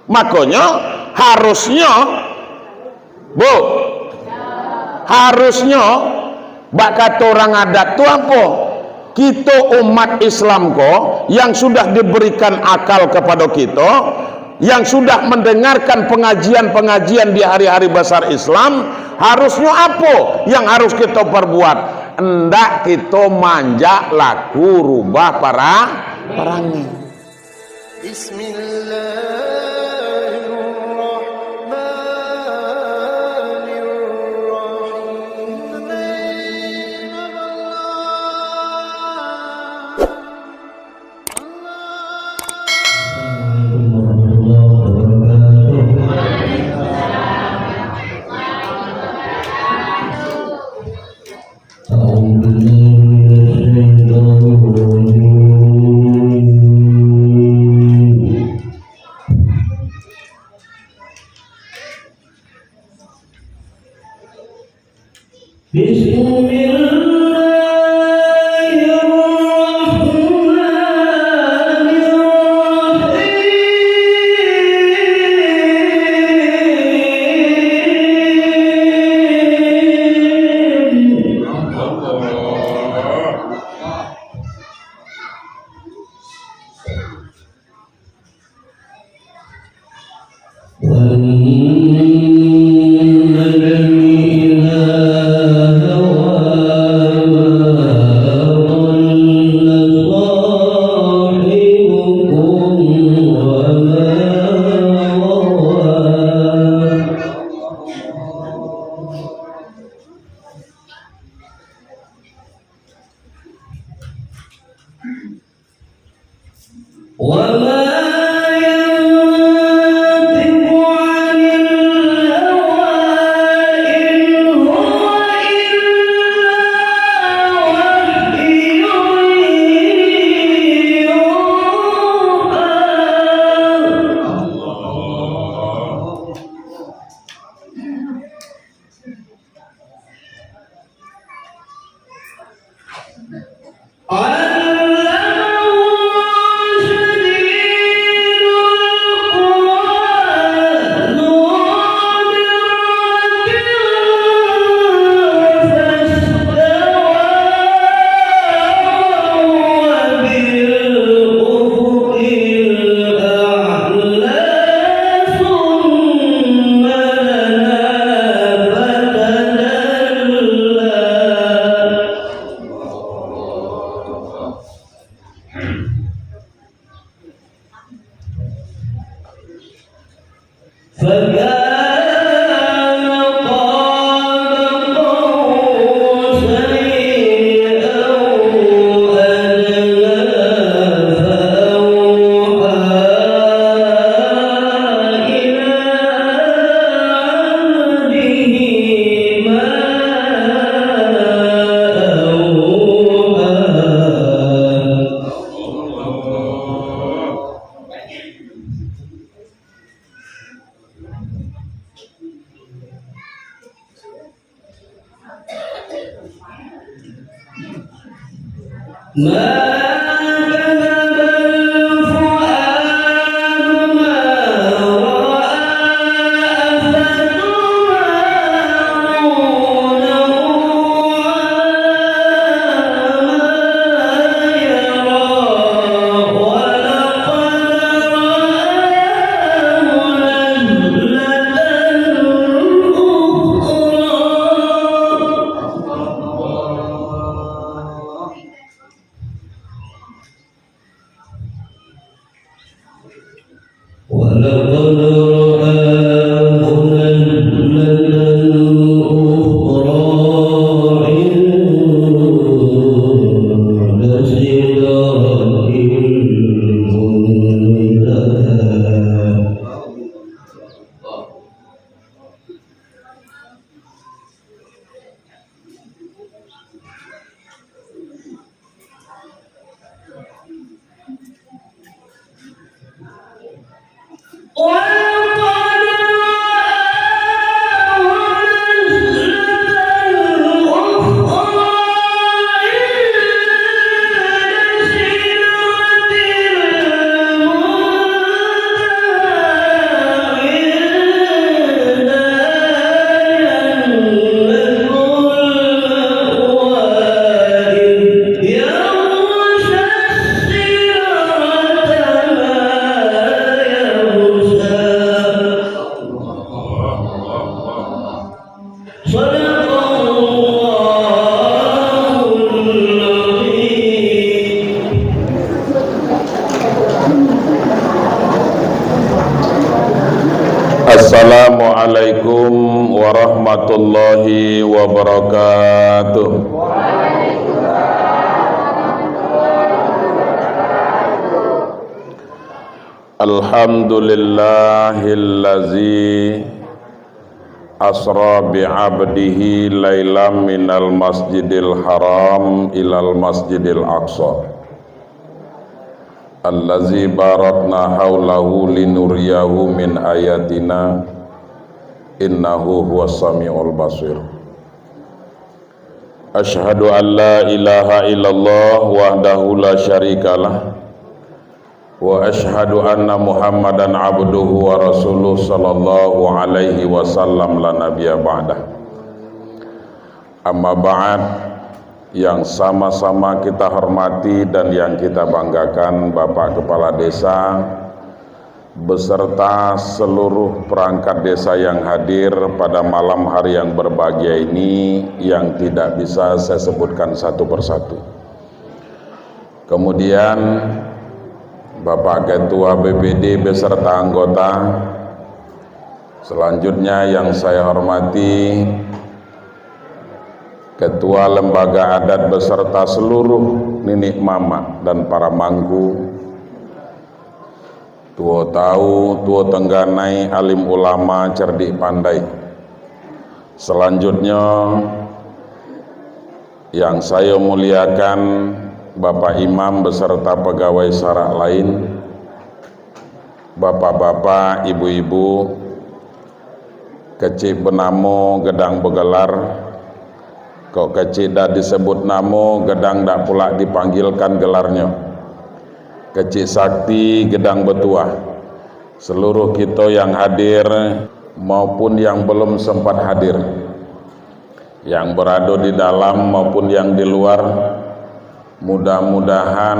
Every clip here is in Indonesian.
Makanya harusnya bak kata orang adat tu apa? Kita umat Islam yang sudah diberikan akal kepada kita, yang sudah mendengarkan pengajian-pengajian di hari-hari besar Islam, harusnya apa yang harus kita perbuat? Hendak kita manja laku rubah para perangi. Assalamualaikum warahmatullahi wabarakatuh. Alhamdulillahillazi asra bi'abdihi laylam minal masjidil haram ilal masjidil aqsa allazi barakna haulahu linuriyahu min ayatina innahu huwas samiul basir. Asyhadu an la ilaha illallah wahdahu la syarikalah wa asyhadu anna muhammadan abduhu wa rasuluh sallallahu alaihi wasallam la nabiyya ba'dah. Amma ba'd, yang sama-sama kita hormati dan yang kita banggakan Bapak Kepala Desa beserta seluruh perangkat desa yang hadir pada malam hari yang berbahagia ini, yang tidak bisa saya sebutkan satu persatu. Kemudian Bapak Ketua BPD beserta anggota, selanjutnya yang saya hormati Ketua Lembaga Adat beserta seluruh ninik mama dan para mangku, tua tahu, tua tengganai, alim ulama, cerdik pandai. Selanjutnya yang saya muliakan Bapak Imam beserta pegawai syara lain, bapak-bapak, ibu-ibu, kecil benamo, gedang begelar. Kok kecil dah disebut namo, gedang dah pula dipanggilkan gelarnya. Kecil sakti, gedang betuah. Seluruh kita yang hadir maupun yang belum sempat hadir, yang berada di dalam maupun yang di luar, mudah-mudahan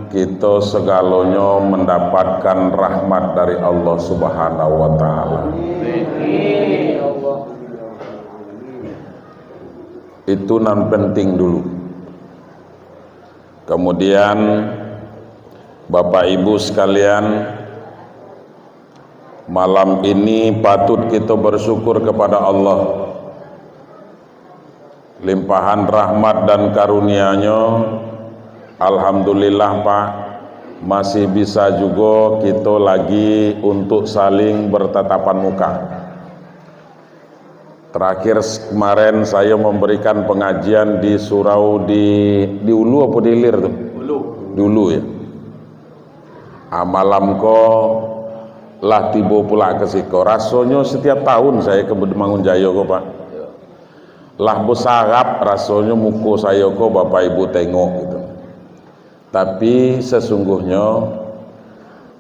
kita segalanya mendapatkan rahmat dari Allah Subhanahu wa Ta'ala. Itu non penting dulu. Kemudian Bapak Ibu sekalian, malam ini patut kita bersyukur kepada Allah, limpahan rahmat dan karunia-Nya. Alhamdulillah Pak, masih bisa juga kita lagi untuk saling bertatapan muka. Terakhir kemarin saya memberikan pengajian di surau di Ulu apa di Ilir tuh? Di Ulu ya. Malam ko lah tiba pula ke siko. Rasanya setiap tahun saya ke Mangunjaya ko Pak. Lah besarap rasanya muka saya ko Bapak Ibu tengok gitu. Tapi sesungguhnya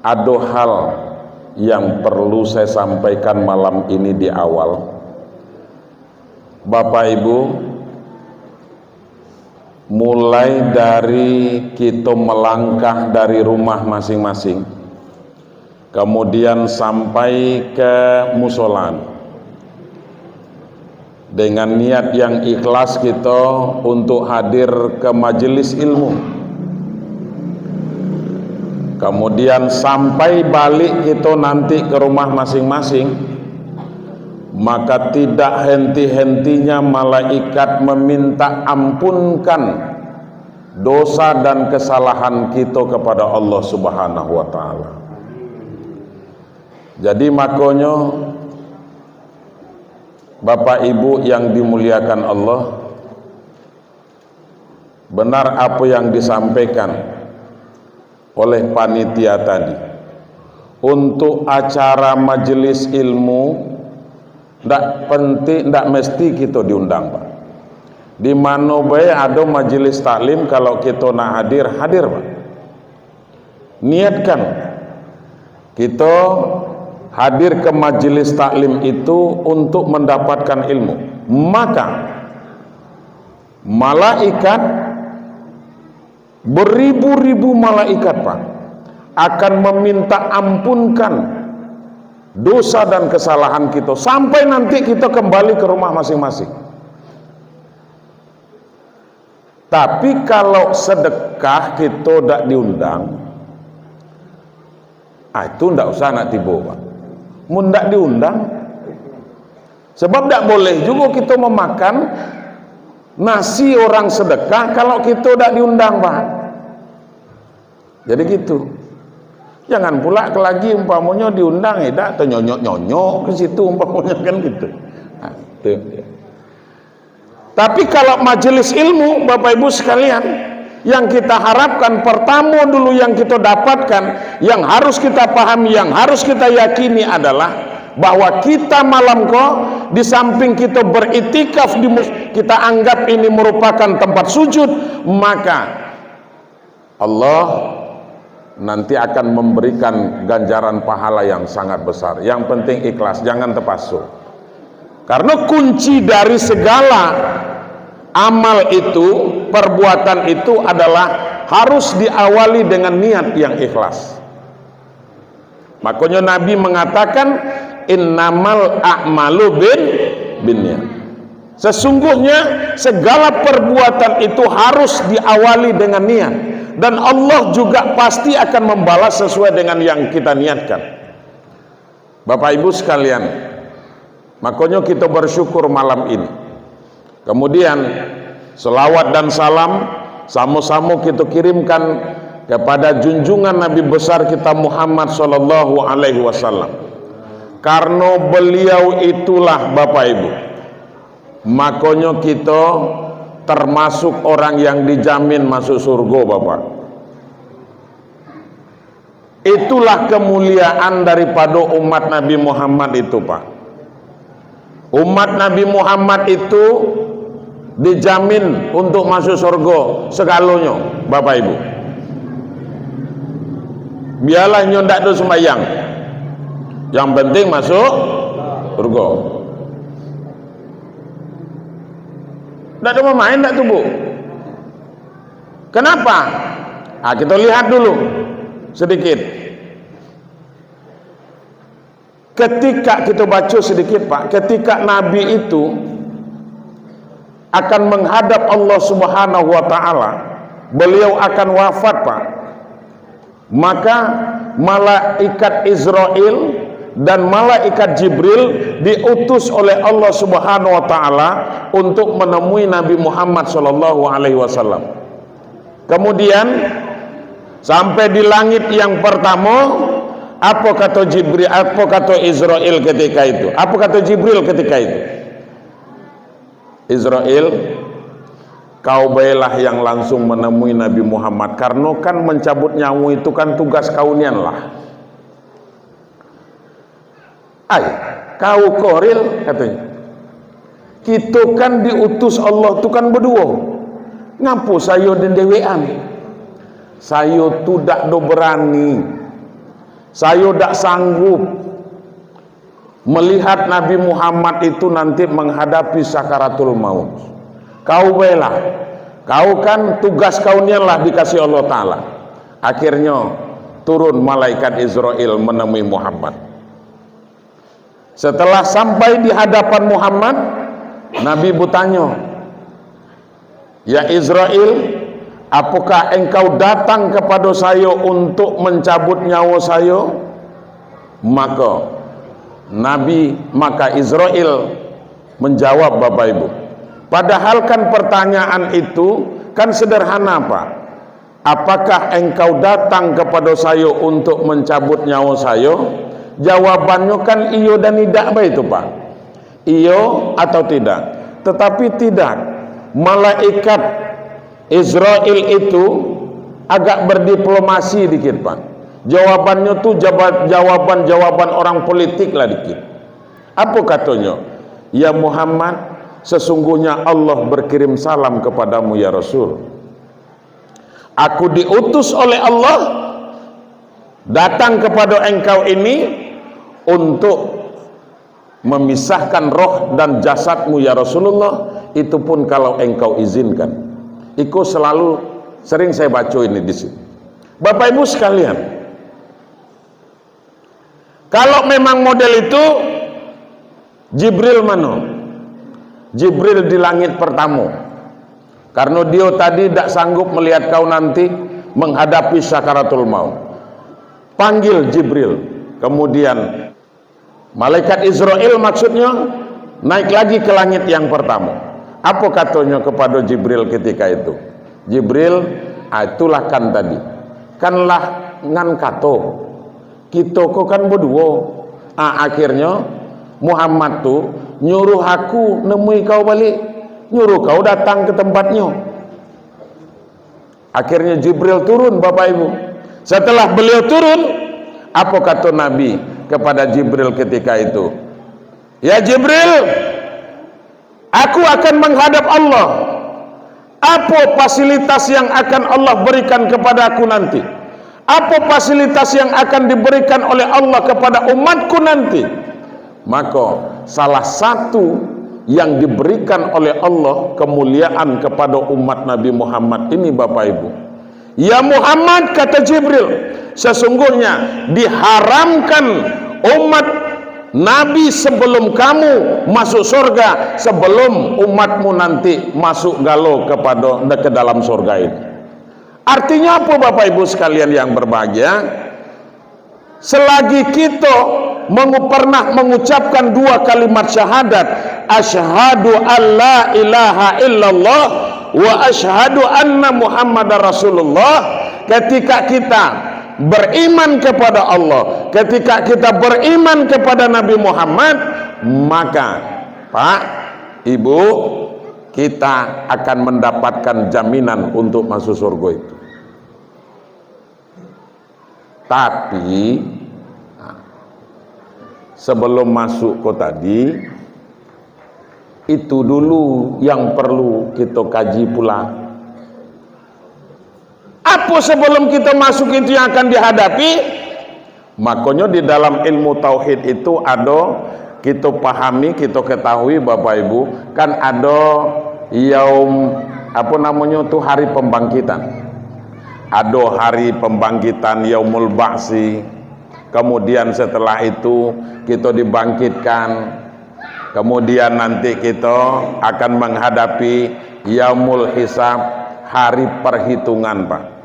ada hal yang perlu saya sampaikan malam ini di awal. Bapak Ibu, mulai dari kita melangkah dari rumah masing-masing, kemudian sampai ke musolan, dengan niat yang ikhlas kita untuk hadir ke majelis ilmu, kemudian sampai balik kita nanti ke rumah masing-masing, maka tidak henti-hentinya malaikat meminta ampunkan dosa dan kesalahan kita kepada Allah Subhanahu wa Ta'ala. Jadi makanya Bapak Ibu yang dimuliakan Allah, benar apa yang disampaikan oleh panitia tadi. Untuk acara majelis ilmu ndak penting, ndak mesti kita diundang Pak. Di mana bae ada majelis taklim, kalau kita nak hadir, hadir Pak. Niatkan kita hadir ke majelis taklim itu untuk mendapatkan ilmu. Maka malaikat, beribu-ribu malaikat Pak, akan meminta ampunkan dosa dan kesalahan kita sampai nanti kita kembali ke rumah masing-masing. Tapi kalau sedekah kita tidak diundang, itu tidak usah nak tiba Pak. Mundak diundang. Sebab tidak boleh juga kita memakan nasi orang sedekah kalau kita tidak diundang, Pak. Jadi gitu. Jangan pula lagi umpamanya diundang tidak atau nyonyok-nyonyok ke situ umpamanya kan gitu. Nah, itu. Tapi kalau majelis ilmu, Bapak Ibu sekalian, yang kita harapkan pertama dulu yang kita dapatkan, yang harus kita pahami, yang harus kita yakini adalah bahwa kita malam di samping kita beritikaf kita anggap ini merupakan tempat sujud, maka Allah nanti akan memberikan ganjaran pahala yang sangat besar. Yang penting ikhlas, jangan terpasu. Karena kunci dari segala amal itu, perbuatan itu adalah harus diawali dengan niat yang ikhlas. Makanya Nabi mengatakan innamal a'malu binniyat. Sesungguhnya segala perbuatan itu harus diawali dengan niat, dan Allah juga pasti akan membalas sesuai dengan yang kita niatkan. Bapak Ibu sekalian, makanya kita bersyukur malam ini. Kemudian selawat dan salam sama-sama kita kirimkan kepada junjungan Nabi besar kita Muhammad sallallahu alaihi wasallam. Karena beliau itulah Bapak Ibu, makanya kita termasuk orang yang dijamin masuk surga, Bapak. Itulah kemuliaan daripada umat Nabi Muhammad itu, Pak. Umat Nabi Muhammad itu dijamin untuk masuk surga segalanya, Bapak Ibu. Biarlah nyondak tu sembahyang, yang penting masuk surga. Tak ada main tak tu, Bu? Kenapa? Kita lihat dulu sedikit. Ketika kita baca sedikit, Pak, ketika Nabi itu akan menghadap Allah Subhanahu wa taala, beliau akan wafat, Pak. Maka malaikat Israel dan malaikat Jibril diutus oleh Allah Subhanahu wa taala untuk menemui Nabi Muhammad sallallahu alaihi wasallam. Kemudian sampai di langit yang pertama, apa kata Jibril, apa kata Israel ketika itu? Apa kata Jibril ketika itu? Israel, kau baiklah yang langsung menemui Nabi Muhammad, karena kan mencabut nyawa itu kan tugas kaunian lah. Kau koril katanya. Kita kan diutus Allah tu kan berdua. Ngapu saya dan dewean? Saya tu dak do berani. Saya dak sanggup melihat Nabi Muhammad itu nanti menghadapi sakaratul maut. Kau bela, kau kan tugas kaunian lah dikasih Allah Ta'ala. Akhirnya turun malaikat Israel menemui Muhammad. Setelah sampai di hadapan Muhammad, Nabi bertanya, ya Israel, apakah engkau datang kepada saya untuk mencabut nyawa saya? Maka Israel menjawab, Bapak Ibu, padahal kan pertanyaan itu kan sederhana, Pak. Apakah engkau datang kepada saya untuk mencabut nyawa saya? Jawabannya kan iyo dan tidak, itu Pak. Iyo atau tidak. Tetapi tidak. Malaikat Israel itu agak berdiplomasi dikit, Pak. Jawabannya tuh jawaban orang politik lah dikit. Apa katanya? Ya Muhammad, sesungguhnya Allah berkirim salam kepadamu ya Rasul. Aku diutus oleh Allah datang kepada engkau ini untuk memisahkan roh dan jasadmu ya Rasulullah. Itu pun kalau engkau izinkan. Itu selalu sering saya baca ini di sini. Bapak Ibu sekalian, kalau memang model itu Jibril mana? Jibril di langit pertama. Karena dia tadi tidak sanggup melihat kau nanti menghadapi sakaratul maut. Panggil Jibril. Kemudian Malaikat Israel maksudnya naik lagi ke langit yang pertama. Apa katanya kepada Jibril ketika itu? Jibril, itulah kan tadi. Kanlah ngan kato. Kita kok kan berdua. Akhirnya Muhammad tuh nyuruh aku nemui kau balik. Nyuruh kau datang ke tempatnya. Akhirnya Jibril turun, Bapak Ibu. Setelah beliau turun, apa kata Nabi kepada Jibril ketika itu? Ya Jibril, aku akan menghadap Allah. Apa fasilitas yang akan Allah berikan kepada aku nanti? Apa fasilitas yang akan diberikan oleh Allah kepada umatku nanti? Maka salah satu yang diberikan oleh Allah kemuliaan kepada umat Nabi Muhammad ini, Bapak Ibu. Ya Muhammad, kata Jibril, sesungguhnya diharamkan umat Nabi sebelum kamu masuk surga, sebelum umatmu nanti masuk galau ke dalam surga ini. Artinya apa, Bapak Ibu sekalian yang berbahagia? Selagi kita pernah mengucapkan dua kalimat syahadat, asyhadu alla ilaha illallah wa asyhadu anna muhammadar rasulullah, ketika kita beriman kepada Allah, ketika kita beriman kepada Nabi Muhammad, maka Pak, Ibu, kita akan mendapatkan jaminan untuk masuk surga itu. Tapi sebelum masuk ke tadi, itu dulu yang perlu kita kaji pula. Apa sebelum kita masuk itu yang akan dihadapi? Makanya di dalam ilmu tauhid itu ada, kita pahami, kita ketahui Bapak Ibu, kan ada yaum apa namanya tuh, hari pembangkitan. Ada hari pembangkitan yaumul ba'si. Kemudian setelah itu kita dibangkitkan. Kemudian nanti kita akan menghadapi yaumul hisab, hari perhitungan, Pak.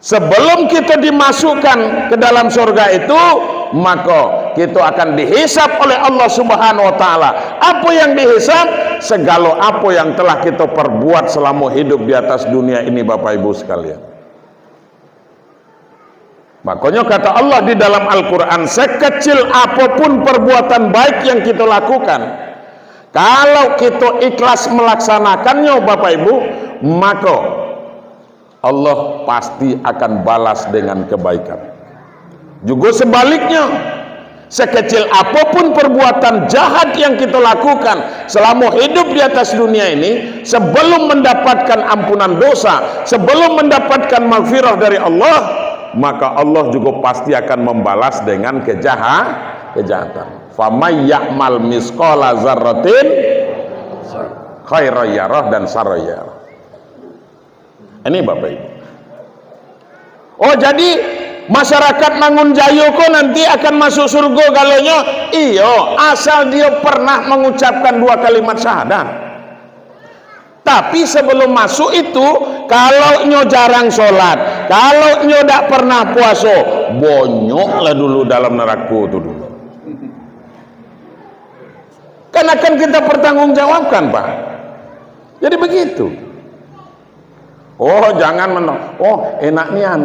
Sebelum kita dimasukkan ke dalam surga itu, maka kita akan dihisab oleh Allah Subhanahu wa taala. Apa yang dihisab? Segala apa yang telah kita perbuat selama hidup di atas dunia ini, Bapak Ibu sekalian. Makanya kata Allah di dalam Al-Quran, sekecil apapun perbuatan baik yang kita lakukan, kalau kita ikhlas melaksanakannya, Bapak Ibu, maka Allah pasti akan balas dengan kebaikan. Juga sebaliknya, sekecil apapun perbuatan jahat yang kita lakukan selama hidup di atas dunia ini, sebelum mendapatkan ampunan dosa, sebelum mendapatkan maghfirah dari Allah, maka Allah juga pasti akan membalas dengan kejahatan. Famay ya'mal misqala dzarratin khairan yarah dan sarra yarah. Ini Bapak Ibu. Oh, jadi masyarakat Mangunjayo kok nanti akan masuk surga galonya? Iyo, asal dia pernah mengucapkan dua kalimat syahadat. Tapi sebelum masuk itu, kalau nyo jarang sholat, kalau nyo tidak pernah puasa, bonyoklah dulu dalam neraka itu dulu. Kan akan kita pertanggungjawabkan, Pak. Jadi begitu. Oh, jangan oh, enak nian.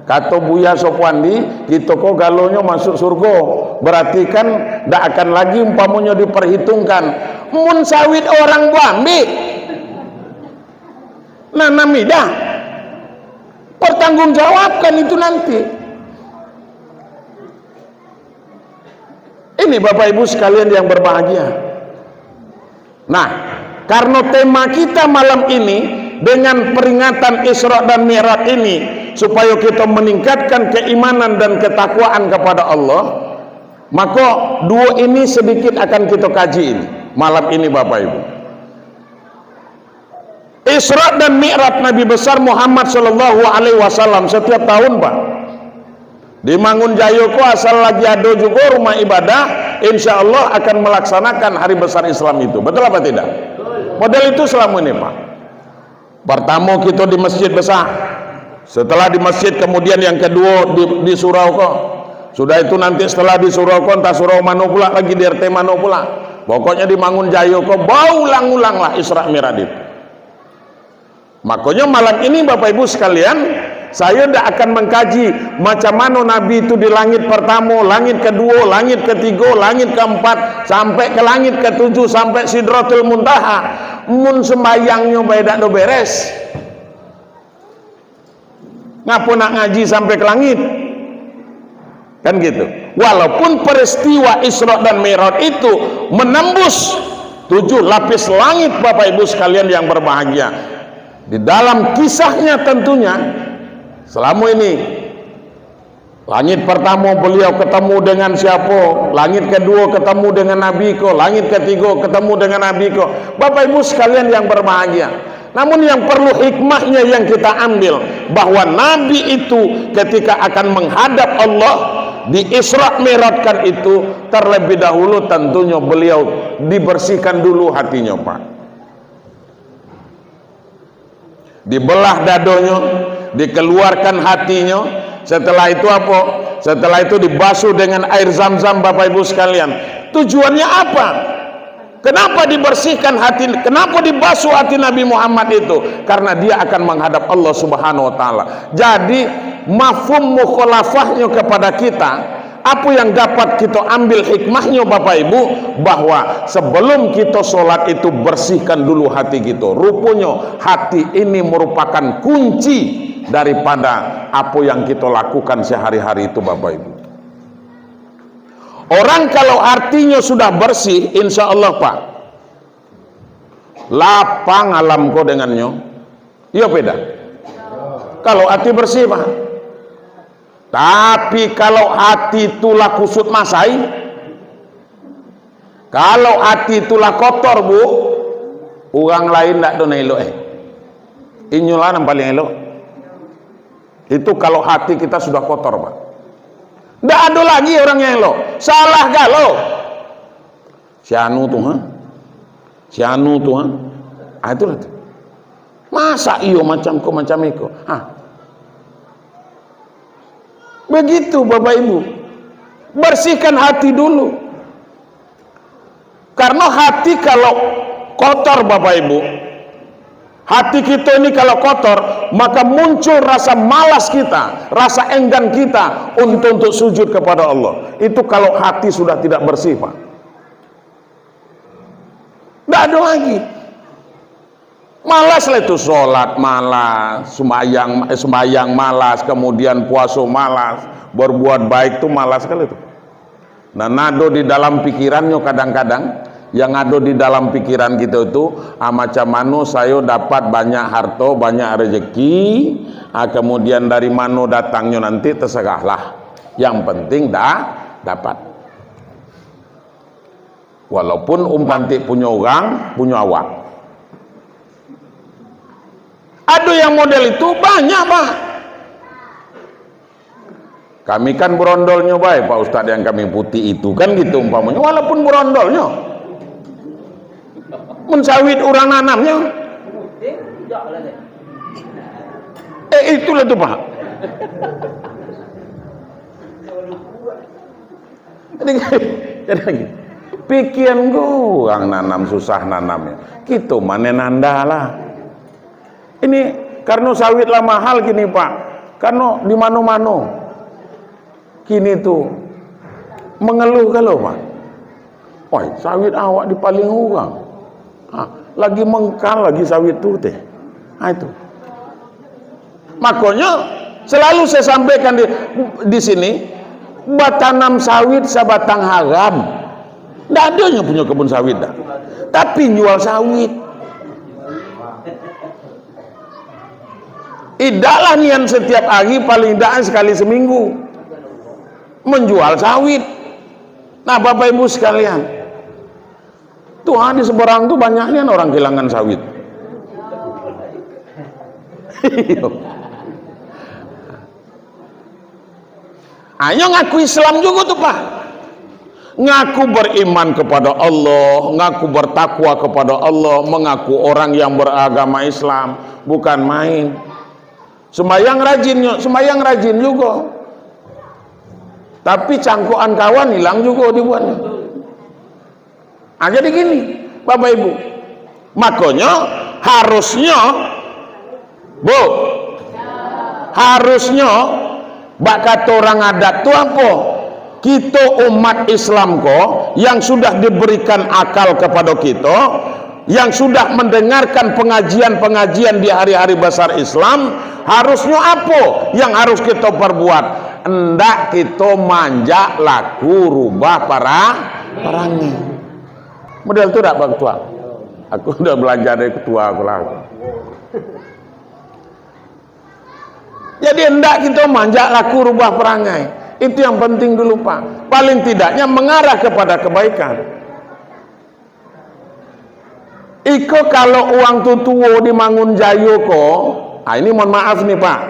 Kata Buya Sopwandi, kita kok galonya masuk surga, berarti kan tidak akan lagi umpamanya diperhitungkan. Mun sawit orang Bambi, nanamidah, pertanggungjawabkan itu nanti. Ini Bapak Ibu sekalian yang berbahagia. Nah, karena tema kita malam ini dengan peringatan Isra dan Mi'raj ini, supaya kita meningkatkan keimanan dan ketakwaan kepada Allah, maka dua ini sedikit akan kita kaji ini malam ini, Bapak Ibu. Isra dan Mi'raj Nabi besar Muhammad Shallallahu Alaihi Wasallam setiap tahun, Pak. Di Mangunjayo ko asal lagi ada juga rumah ibadah, insya Allah akan melaksanakan hari besar Islam itu. Betul apa tidak? Model itu selama ini, Pak. Pertama kita di masjid besar, setelah di masjid kemudian yang kedua di surau kok. Sudah itu nanti setelah di surau konta surau mano pula lagi di RT mano pula. Pokoknya di Mangun Jayo kok baulang-ulang lah Isra Mi'raj itu. Makanya malam ini Bapak Ibu sekalian, saya tidak akan mengkaji macam mana Nabi itu di langit pertama, langit kedua, langit ketiga, langit keempat, sampai ke langit ketujuh, sampai Sidratul Muntaha. Mun sembayangnya beda do beres. Ngapa nak ngaji sampai ke langit? Kan gitu. Walaupun peristiwa Isra dan Mi'raj itu menembus 7 lapis langit Bapak Ibu sekalian yang berbahagia. Di dalam kisahnya tentunya selama ini langit pertama beliau ketemu dengan siapa, langit kedua ketemu dengan Nabi ko, langit ketiga ketemu dengan Nabi ko. Bapak Ibu sekalian yang berbahagia. Namun yang perlu hikmahnya yang kita ambil, bahwa Nabi itu ketika akan menghadap Allah di Isra Mi'rajkan itu, terlebih dahulu tentunya beliau dibersihkan dulu hatinya, Pak. Dibelah dadonya, dikeluarkan hatinya. Setelah itu apa? Setelah itu dibasuh dengan air Zam-Zam Bapak Ibu sekalian. Tujuannya apa? Kenapa dibersihkan hati? Kenapa dibasuh hati Nabi Muhammad itu? Karena dia akan menghadap Allah Subhanahu wa taala. Jadi mafhum mukhalafahnya kepada kita, apa yang dapat kita ambil hikmahnya Bapak Ibu, bahwa sebelum kita sholat itu bersihkan dulu hati kita. Rupanya hati ini merupakan kunci daripada apa yang kita lakukan sehari-hari itu Bapak Ibu. Orang kalau artinya sudah bersih, insya Allah Pak, lapang alam ko dengannya. Iya beda. Kalau hati bersih Pak. Tapi kalau hati itulah kusut masai, kalau hati itulah kotor Bu, orang lain tidak ada elok Inyulah yang paling elok. Itu kalau hati kita sudah kotor Pak. Tidak ada lagi orang yang elok. Salah galau. Si anu tuh, si anu tuh, itulah tuh. Masa iyo macam iko, begitu Bapak Ibu. Bersihkan hati dulu. Karena hati kalau kotor Bapak Ibu, hati kita ini kalau kotor, maka muncul rasa malas kita, rasa enggan kita untuk sujud kepada Allah. Itu kalau hati sudah tidak bersih Pak. Tidak ada lagi. Malas lah itu, sholat malas, sembahyang malas, kemudian puasa malas, berbuat baik itu malas sekali itu. Nah, nado di dalam pikirannya kadang-kadang, yang ada di dalam pikiran kita itu, macam mana saya dapat banyak harta, banyak rezeki, kemudian dari mana datangnya nanti terserahlah. Yang penting dapat. Walaupun umpanti punya orang, punya awak. Ada yang model itu banyak Pak. Kami kan berondolnya baik Pak Ustadz, yang kami putih itu kan gitu umpamanya. Walaupun berondolnya mensawit orang nanamnya, itulah tuh Pak. Jadi pikiran gua nanam susah nanamnya. Gitu mana nandalah. Ini karena sawitlah mahal gini Pak. Karena di mana-mana kini tuh mengeluh kalau Pak. Wah, sawit awak di paling urang. Lagi mengkal lagi sawit tuh teh. Itu. Makanya selalu saya sampaikan di sini, batanam sawit sabatang haram. Tidak ada yang punya kebun sawit dah. Tapi jual sawit. Idaklah nian setiap hari, paling tidak sekali seminggu menjual sawit. Nah Bapak Ibu sekalian, Tuhan di seberang tuh banyaknya orang kehilangan sawit. Ayo ngaku Islam juga tuh Pak. Ngaku beriman kepada Allah, ngaku bertakwa kepada Allah, mengaku orang yang beragama Islam, bukan main. Sembahyang rajin juga. Tapi cangkuan kawan hilang juga dibuatnya. Jadi gini, Bapak Ibu, makanya harusnya, Bu, harusnya bak kata orang adat tu apa? Kita umat Islam ko yang sudah diberikan akal kepada kita, yang sudah mendengarkan pengajian-pengajian di hari-hari besar Islam, harusnya apa yang harus kita perbuat? Hendak kita manja laku rubah para perangi. Model itu tak Bang Tua? Aku udah belajar dari ketua aku lah. Jadi hendak kita manja laku rubah perangai. Itu yang penting dulu Pak. Paling tidaknya mengarah kepada kebaikan. Iko kalau uang tutuwo di Mangunjayo ko, ini mohon maaf nih Pak.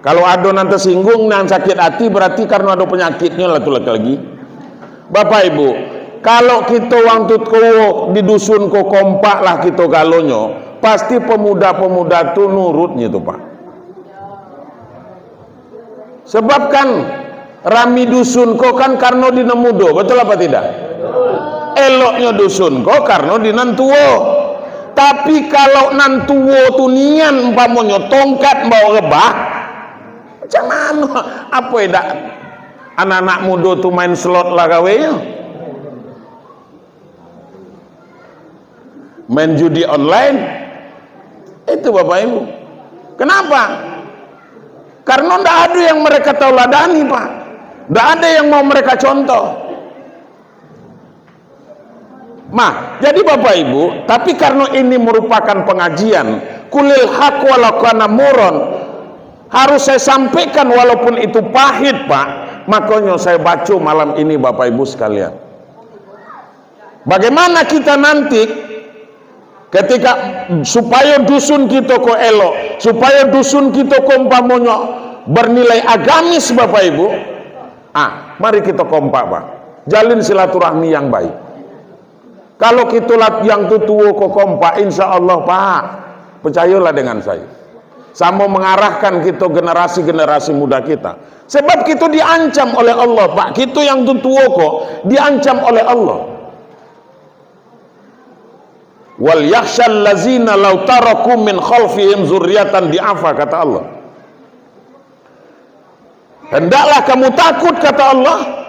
Kalau ada nanti singgung dan sakit hati berarti karena ada penyakitnya lah tuh lagi. Bapak Ibu, kalau kita uang tutuwo di dusun ko kompak lah kita galonyo, pasti pemuda-pemuda tuh nurutnya tuh Pak. Sebab kan rami dusun ko kan karena dinemudo, betul apa tidak? Eloknya dusun ko karena dinantuwo. Tapi kalau nantuwo tu nian umpamanya tongkat bawa rebah, macam mana? Apa ya anak-anak muda tu main slot lah kawenya, main judi online. Itu Bapak Ibu. Kenapa? Karena tidak ada yang mereka tauladani Pak. Tidak ada yang mau mereka contoh. Jadi Bapak Ibu, tapi karena ini merupakan pengajian kulil haq walau kana muron, harus saya sampaikan walaupun itu pahit Pak. Makanya saya baca malam ini Bapak Ibu sekalian. Bagaimana kita nanti ketika supaya dusun kita ko elok, supaya dusun kita ko umpamanya bernilai agamis Bapak Ibu. Mari kita kompak Pak, jalin silaturahmi yang baik. Kalau kita yang tutuwo ko kompak, insya Allah Pak, percayalah dengan saya, sama mengarahkan kita generasi-generasi muda kita. Sebab kita diancam oleh Allah Pak, kita yang tutuwo ko diancam oleh Allah. Wal yakhshal lazina law taraku min khalfihim zurriyatan di'afa, kata Allah. Hendaklah kamu takut, kata Allah,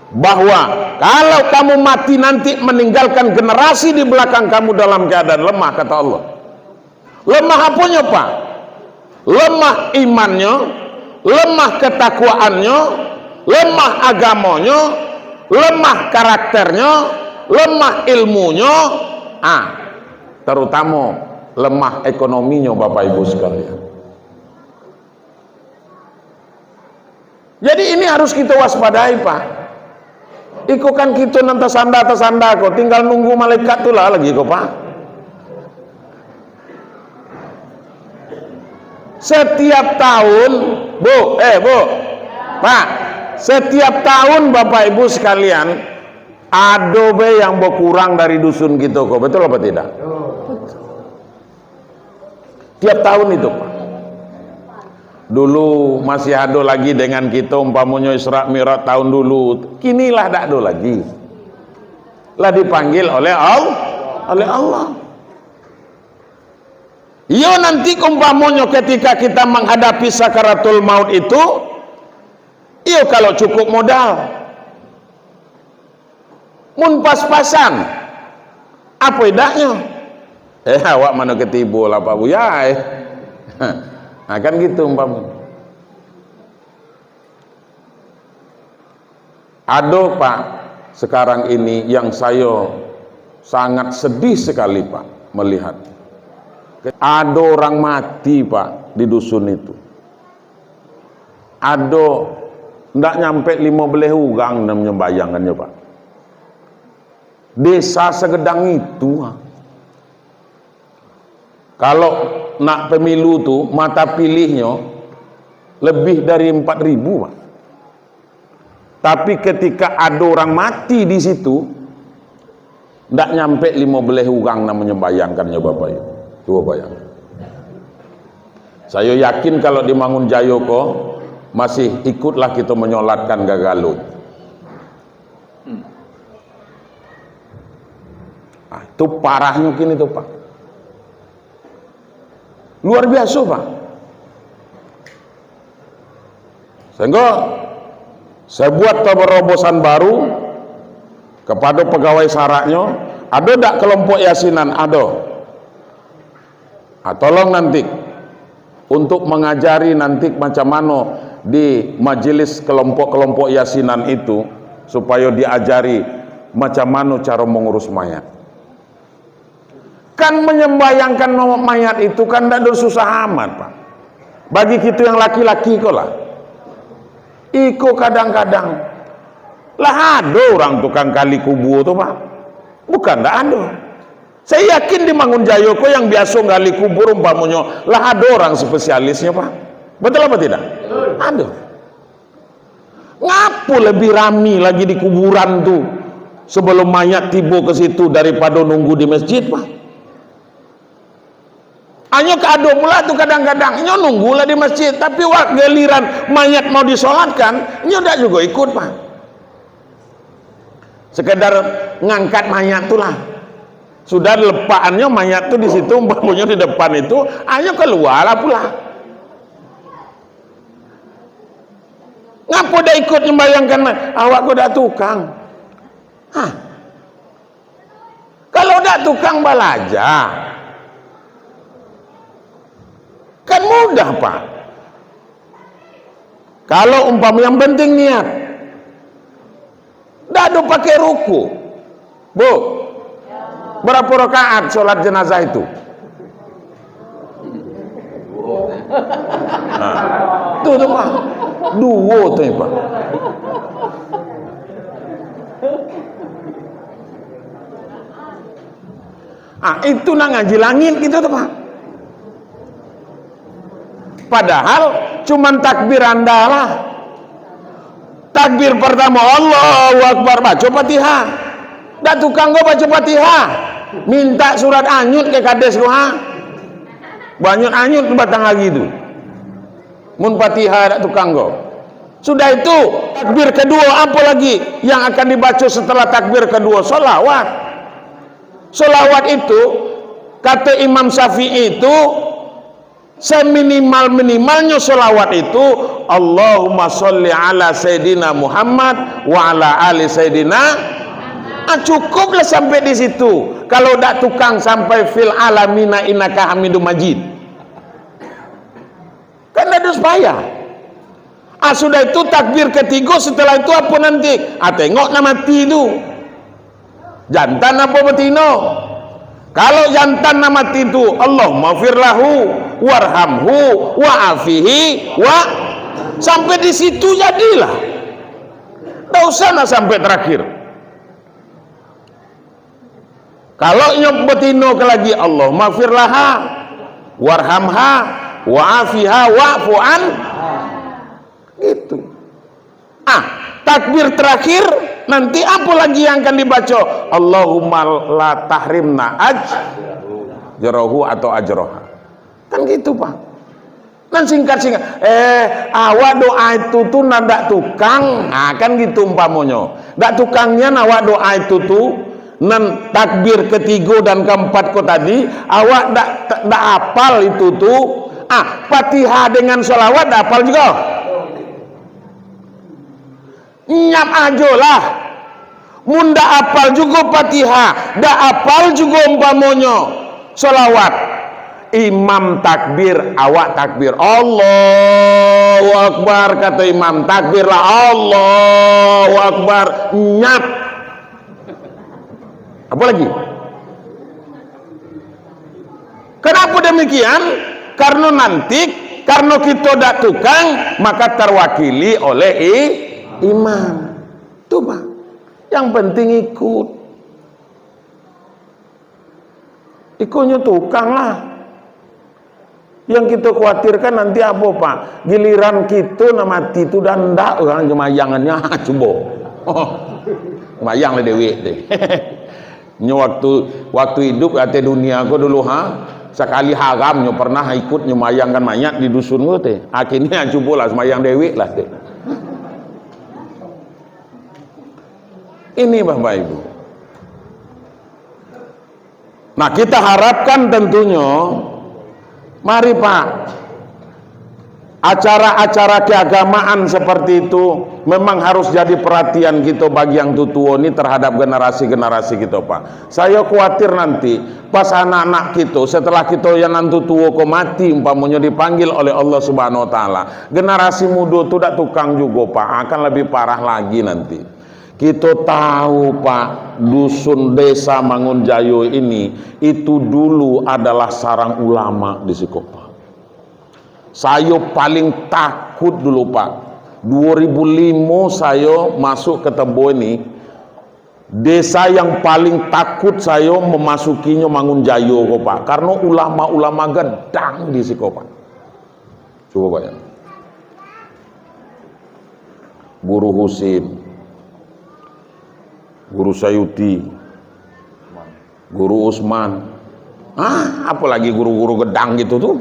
bahwa kalau kamu mati nanti meninggalkan generasi di belakang kamu dalam keadaan lemah, kata Allah. Lemah apanya Pak? Lemah imannya, lemah ketakwaannya, lemah agamanya, lemah karakternya, lemah ilmunya, terutama lemah ekonominya Bapak Ibu sekalian. Jadi ini harus kita waspadai Pak. Iko kan kita nanti sanda kok, tinggal nunggu malaikat tuh lah lagi kok Pak. Setiap tahun Bu, Pak, setiap tahun Bapak Ibu sekalian ada yang berkurang dari dusun kita kok, betul apa tidak? Tiap tahun itu Pak. Dulu masih ada lagi dengan kita umpamanya Isra Mi'raj tahun dulu, kinilah tak ada lagi, lah dipanggil oleh Allah. Yo nanti umpamanya ketika kita menghadapi sakaratul maut itu, yo kalau cukup modal mun pas-pasan apa idaknya? Awak mana ketibu lah Pak Buya. Kan gitu umpamanya. Ada Pak sekarang ini yang saya sangat sedih sekali Pak melihat. Ada orang mati Pak di dusun itu. Ada ndak nyampe 15 orang namanya bayangannya Pak. Desa segedang itu. Kalau nak pemilu tuh mata pilihnya lebih dari 4.000 Pak. Tapi ketika ada orang mati di situ, ndak nyampe 15 orang namanya bayangkannya Bapak Ibu. Coba bayangkan. Saya yakin kalau di Mangunjayo kok masih ikutlah kita menyolatkan gagalut. Nah, itu parahnya kini tuh Pak, luar biasa Pak. Sehingga saya buat terobosan baru kepada pegawai saraknya. Ada tak kelompok yasinan? Ada. Nah, tolong nanti untuk mengajari nanti macam mana di majelis kelompok-kelompok yasinan itu, supaya diajari macam mana cara mengurus mayat. Kan menyembayangkan mayat itu kan tidak ada susah amat Pak. Bagi kita yang laki-laki kok lah, iko kadang-kadang lah ada orang tukang kali kubur tuh Pak. Bukan tak ada. Saya yakin di Mangunjayo kok yang biasa gali kubur umpamanya lah ada orang spesialisnya Pak. Betul apa tidak? Ada. Ngapu lebih rami lagi di kuburan tuh sebelum mayat tiba ke situ daripada nunggu di masjid Pak. Hanya keado pula tuh kadang-kadang nyo nunggulah di masjid, tapi waktu giliran mayat mau disolatkan nyo tidak juga ikut Pak. Sekedar ngangkat mayat tuh lah, sudah lepaannya mayat tuh di situ, umpamanya di depan itu, hanya keluar lah pula. Ngapa dah ikut membayangkan awak kau dah tukang? Hah? Kalau dah tukang balaja, kan mudah Pak. Kalau umpam yang penting niat, dah ada pakai ruku. Bu, berapa rakaat sholat jenazah itu? Nah, tuh Pak, dua tuh Pak. Itu nang ngaji langit gitu tuh Pak. Padahal cuman takbir andalah. Takbir pertama Allahu Akbar, baca Fatihah. Dak tukang go baca Fatihah. Minta surat anyut ke kades gua. Banyak anyut batang lagi itu. Mun Fatihah dak tukang go. Sudah itu takbir kedua apa lagi yang akan dibaca setelah takbir kedua? Sholawat. Sholawat itu kata Imam Syafi'i itu seminimal-minimalnya sholawat itu Allahumma sholli ala Sayyidina Muhammad wa ala ali Sayyidina. Cukuplah sampai di situ. Kalau dak tukang sampai fil alamina innaka hamidum majid, kan ada supaya. Sudah itu takbir ketiga, setelah itu apa nanti? Tengok nama mati itu jantan apa betina. Kalau jantan nama mati itu Allahumma firlahu warhamhu wa'afihi wa, sampai di situ jadilah. Tak usah nak sampai terakhir. Kalau nyok betino ke lagi Allahumma firlaha warhamha wa'afiha wa'fu'an gitu. Takbir terakhir nanti apa lagi yang akan dibaca? Allahumma la tahrimna ajrahu atau ajroha. Kan gitu Pak. Kan singkat-singkat. Awak doa itu tuh ndak tukang. Kan gitu umpamanya. Ndak tukangnya awak doa itu tuh nan takbir ketiga dan keempat kok tadi awak ndak hafal itu tuh. Fatihah dengan sholawat ndak hafal juga. Nyap aja lah. Munda apal juga Fatihah, dak apal juga umpamanya sholawat. Imam takbir, awak takbir Allahu Akbar, kata imam takbir lah Allahu Akbar, nyap. Apa lagi? Kenapa demikian? Karena nanti karena kita dak tukang maka terwakili oleh imam. Tuh Pak, yang penting ikutnya tukang lah. Yang kita khawatirkan nanti apa Pak? Giliran kita mati itu dan ndak orang gemayangannya coba. Mayang lah dewi deh. Waktu hidup kata dunia aku dulu sekali haramnya pernah ikut nyemayangkan mayat di dusun gue teh. Akhirnya coba lah semayang dewi lah teh. Ini Bapak Ibu. Nah kita harapkan tentunya, mari Pak, acara-acara keagamaan seperti itu memang harus jadi perhatian kita bagi yang tutuo ini terhadap generasi-generasi kita Pak. Saya khawatir nanti pas anak-anak kita setelah kita yang nanti tutuo kok mati umpamanya dipanggil oleh Allah Subhanahu Wa Taala, generasi muda itu tidak tukang juga Pak, akan lebih parah lagi nanti. Kita tahu Pak, dusun desa Mangunjayo ini itu dulu adalah sarang ulama di Sikopa. Saya paling takut dulu Pak, 2005 saya masuk ke Tebo ini, desa yang paling takut saya memasukinya Mangunjayo kok Pak, karena ulama-ulama gedang di Sikopa. Coba bayangkan, Guru Husin, Guru Sayuti, Guru Usman, apalagi guru-guru gedang gitu tuh.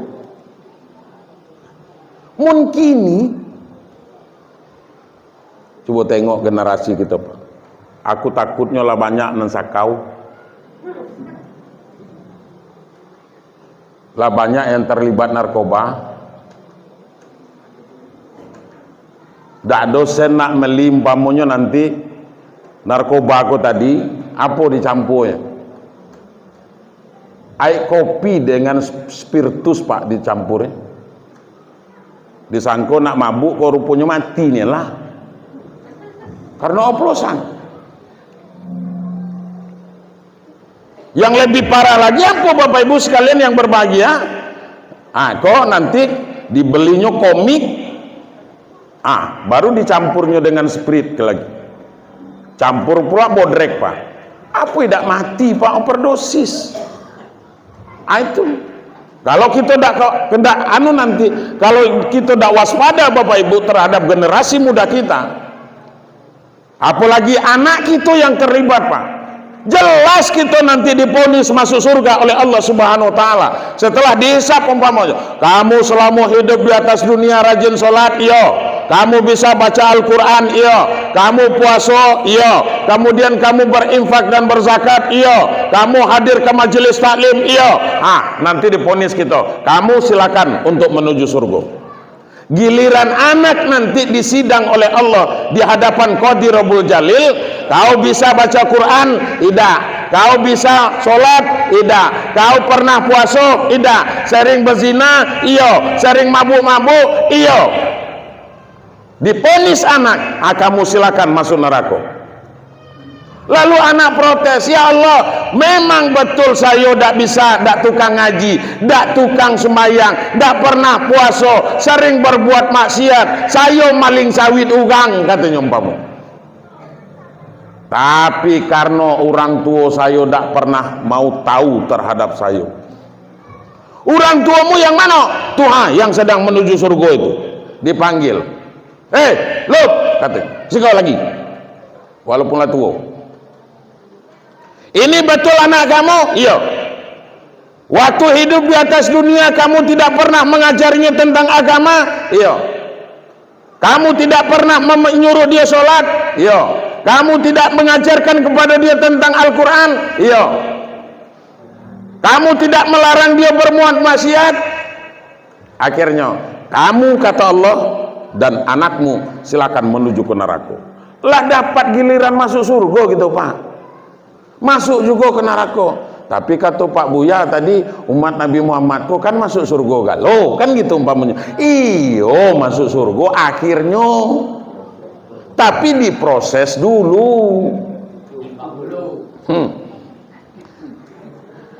Mungkin coba tengok generasi kita Pak. Aku takutnya lah banyak nensakau, lah banyak yang terlibat narkoba. Dak dosen nak melimpamonya nanti narkoba aku tadi apa dicampurnya, air kopi dengan spiritus Pak dicampurnya, disangko nak mabuk kok rupanya mati nih lah karena oplosan. Yang lebih parah lagi apa Bapak Ibu sekalian yang berbahagia, kok nanti dibelinya komik, baru dicampurnya dengan spirit lagi, campur pula bodrek Pak. Apa tidak mati Pak, overdosis. Itu kalau kita tidak nanti kalau kita tidak waspada Bapak Ibu terhadap generasi muda kita, apalagi anak kita yang terlibat Pak, jelas kita nanti diponis masuk surga oleh Allah Subhanahu Wa Taala setelah dihisab umpamanya. Kamu selama hidup di atas dunia rajin sholat, iya. Kamu bisa baca Al-Quran, iya. Kamu puasa, iya. Kemudian kamu berinfak dan berzakat, iya. Kamu hadir ke majelis taklim, iya. Nanti diponis kita, kamu silakan untuk menuju surga. Giliran anak nanti disidang oleh Allah di hadapan Qadir Rabbul Jalil, kau bisa baca Quran? Tidak. Kau bisa sholat? Tidak. Kau pernah puasa? Tidak. Sering berzina? Iya. Sering mabuk-mabuk? Iya. Diponis anak, kamu silakan masuk neraka. Lalu anak protes, ya Allah, memang betul saya tidak bisa, tidak tukang ngaji, tidak tukang sembahyang, tidak pernah puasa, sering berbuat maksiat, saya maling sawit ugang, katanya umpamu. Tapi karena orang tua saya tidak pernah mau tahu terhadap saya. Orang tuamu yang mana? Tuhan yang sedang menuju surga itu. Dipanggil, lo, katanya, sikau lagi, walaupun lah tua. Ini betul anak kamu? Iya. Waktu hidup di atas dunia kamu tidak pernah mengajarinya tentang agama? Iya. Kamu tidak pernah menyuruh dia sholat? Iya. Kamu tidak mengajarkan kepada dia tentang Al-Quran? Iya. Kamu tidak melarang dia berbuat maksiat? Akhirnya kamu, kata Allah, dan anakmu silakan menuju ke neraka. Lah dapat giliran masuk surga gitu Pak, masuk juga ke neraka. Tapi kata Pak Buya tadi, umat Nabi Muhammad kok kan masuk surga galau kan gitu umpamanya. Iyo masuk surga akhirnya, tapi diproses dulu.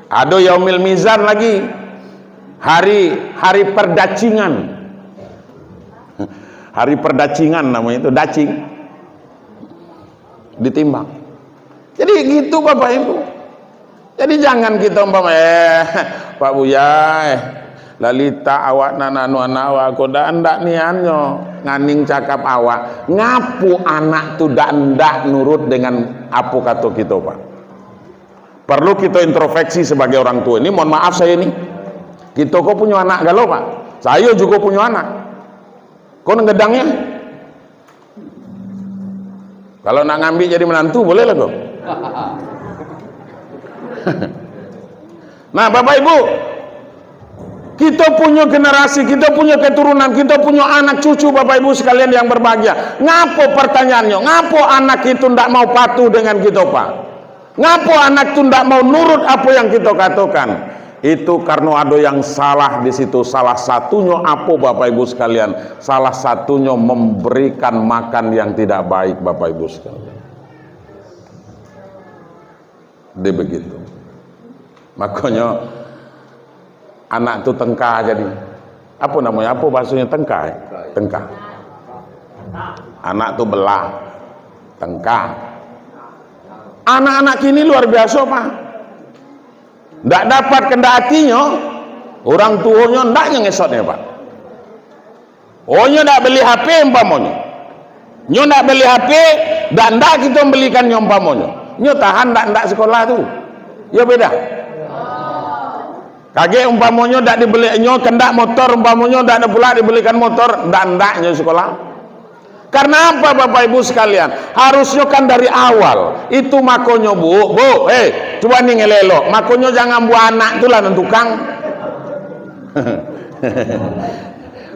Ada yaumil mizan lagi, hari perdacingan. Hari perdacingan namanya itu, dacing ditimbang. Jadi gitu Bapak Ibu. Jadi jangan kita Pak Buya, lalita awak nananu anak awak koda ndak nianyo nganing cakap awak ngapu anak tu ndak nurut dengan apa kata kita Pak. Perlu kita introspeksi sebagai orang tua ini. Mohon maaf saya ini Kita kok punya anak galau Pak. Saya juga punya anak. Kok ngedangnya? Kalau nak ngambil jadi menantu boleh lah kok. Nah Bapak Ibu, kita punya generasi, kita punya keturunan, kita punya anak cucu Bapak Ibu sekalian yang berbahagia. Ngapo pertanyaannya? Ngapo anak itu ndak mau patuh dengan kita Pak? Ngapo anak itu ndak mau nurut apa yang kita katakan? Itu karena ada yang salah di situ. Salah satunya apa Bapak Ibu sekalian? Salah satunya memberikan makan yang tidak baik Bapak Ibu sekalian. Dia begitu. Makanya anak itu tengkah jadi. Apa namanya? Apa bahasanya tengkah? Tengkah. Anak itu belah. Tengkah. Anak-anak kini luar biasa Pak. Nggak dapat kendatinya, orang tuanya ndaknya ngesotnya Pak. Nyo ndak beli HP umpamanya. Nyo ndak beli HP, dan ndak kita belikan nyo umpamanya. Nyo tahan ndak sekolah tuh. Ya beda. Kage umpamanya ndak dibeli nyo kendak motor umpamanya ndak pula dibelikan motor, ndaknya sekolah. Karena apa Bapak Ibu sekalian? Harusnya kan dari awal. Itu makonyo bu, coba nih ngelelo. Makonyo jangan buat anak tuh lah tukang.